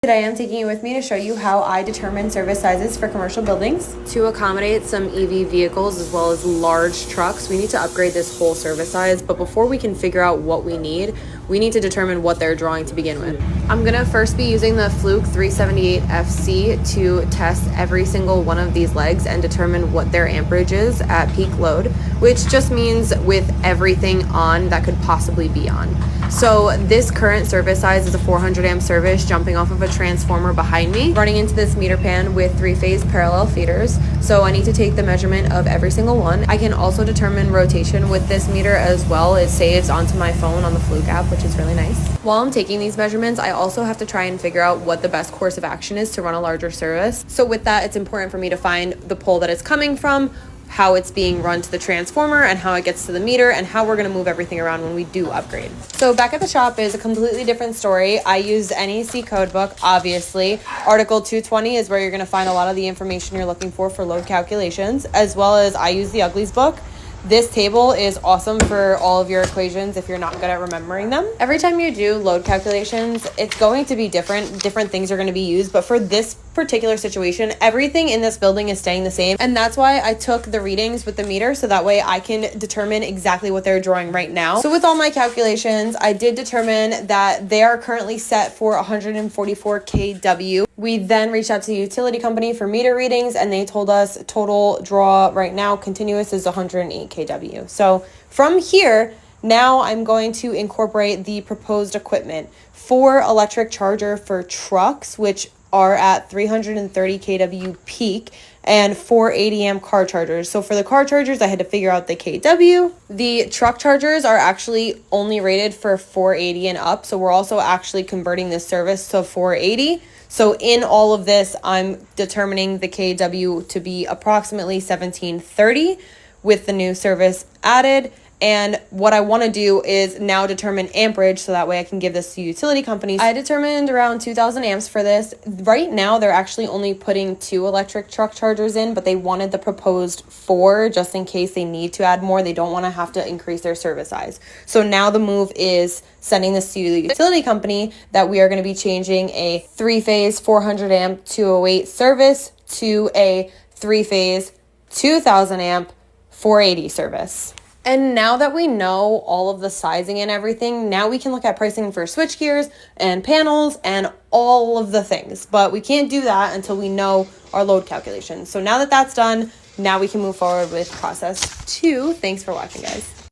Today I'm taking you with me to show you how I determine service sizes for commercial buildings. To accommodate some EV vehicles as well as large trucks, we need to upgrade this whole service size, but before we can figure out what we need to determine what they're drawing to begin with. I'm gonna first be using the Fluke 378FC to test every single one of these legs and determine what their amperage is at peak load, which just means with everything on that could possibly be on. So this current service size is a 400 amp service jumping off of a transformer behind me, running into this meter pan with 3-phase parallel feeders. So I need to take the measurement of every single one. I can also determine rotation with this meter as well. It saves onto my phone on the Fluke app, which is really nice. While I'm taking these measurements, I also have to try and figure out what the best course of action is to run a larger service. So with that, it's important for me to find the pole that it's coming from, how it's being run to the transformer, and how it gets to the meter, and how we're going to move everything around when we do upgrade. So back at the shop is a completely different story. I use NEC codebook, obviously. Article 220 is where you're going to find a lot of the information you're looking for load calculations, as well as I use the Uglies book. This table is awesome for all of your equations if you're not good at remembering them. Every time you do load calculations, it's going to be different. Different things are going to be used, but for this particular situation, everything in this building is staying the same. And that's why I took the readings with the meter, so that way I can determine exactly what they're drawing right now. So with all my calculations, I did determine that they are currently set for 144 kW. We then reached out to the utility company for meter readings, and they told us total draw right now continuous is 108 kW. So from here, now I'm going to incorporate the proposed equipment for electric charger for trucks, which are at 330 kW peak, and 480 amp car chargers. So for the car chargers, I had to figure out the kW. The truck chargers are actually only rated for 480 and up. So we're also actually converting this service to 480. So in all of this, I'm determining the kW to be approximately 1730 with the new service added. And what I want to do is now determine amperage, so that way I can give this to utility companies. I determined around 2,000 amps for this. Right now, they're actually only putting 2 electric truck chargers in, but they wanted the proposed 4 just in case they need to add more. They don't want to have to increase their service size. So now the move is sending this to the utility company that we are going to be changing a 3-phase 400 amp 208 service to a 3-phase 2,000 amp 480 service. And now that we know all of the sizing and everything, now we can look at pricing for switch gears and panels and all of the things. But we can't do that until we know our load calculations. So now that that's done, now we can move forward with process 2. Thanks for watching, guys.